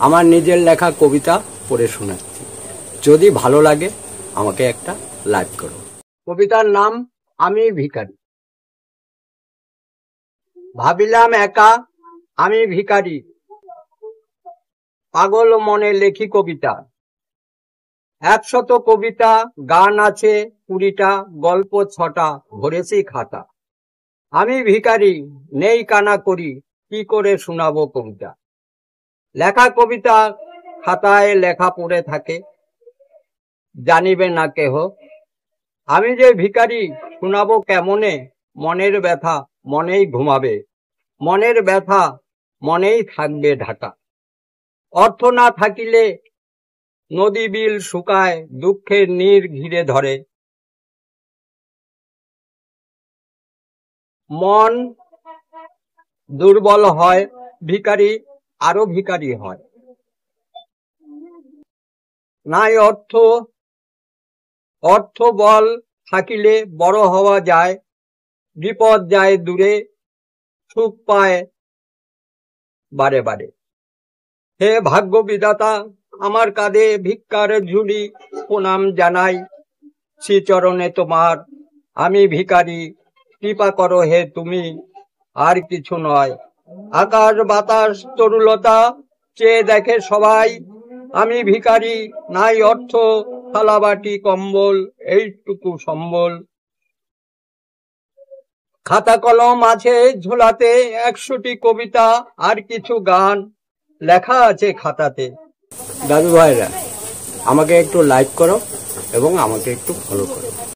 আমার নিজের লেখা কবিতা পড়ে শোনাচ্ছি। যদি ভালো লাগে আমাকে একটা লাইক করো। কবিতার নাম আমি ভিখারি। ভাবিলাম একা আমি ভিখারি, পাগল মনে লেখি কবিতা। 100 কবিতা গান আছে 20টা, গল্প 6টা, ভরেছি খাতা। আমি ভিখারি নেই কানা করি, কি করে শোনাবো কবিতা। লেখা কবিতা খাতায় লেখা পড়ে থাকে, জানিবে না কেহ। আমি যে ভিখারি শোনাবো কেমনে, মনের ব্যথা মনেই ঘুমাবে, মনের ব্যথা মনেই থাকবে ঢাকা। অর্থ না থাকিলে নদী বিল শুকায়, দুঃখের নীর ঘিরে ধরে। মন দুর্বল হয়, ভিখারি আরো ভিখারি হয়। নাই অর্থ বল থাকিলে বড় হওয়া যায়, বিপদ যায় দূরে, সুখ পায় বারে বারে। হে ভাগ্য বিধাতা, আমার কাঁধে ভিক্ষার ঝুলি, প্রণাম জানাই শ্রীচরণে তোমার। আমি ভিখারি, কৃপা করো হে তুমি, আর কিছু নয়। আকাশ বাতাস তরুলতা চেয়ে দেখে সবাই, আমি ভিখারি নাই অর্থ, থালাবাটি কম্বল, এইটুকু সম্বল। খাতা কলম আছে ঝোলাতে, 100টি কবিতা আর কিছু গান লেখা আছে খাতাতে। দাদু ভাইরা আমাকে একটু লাইক করো এবং আমাকে একটু ফলো করো।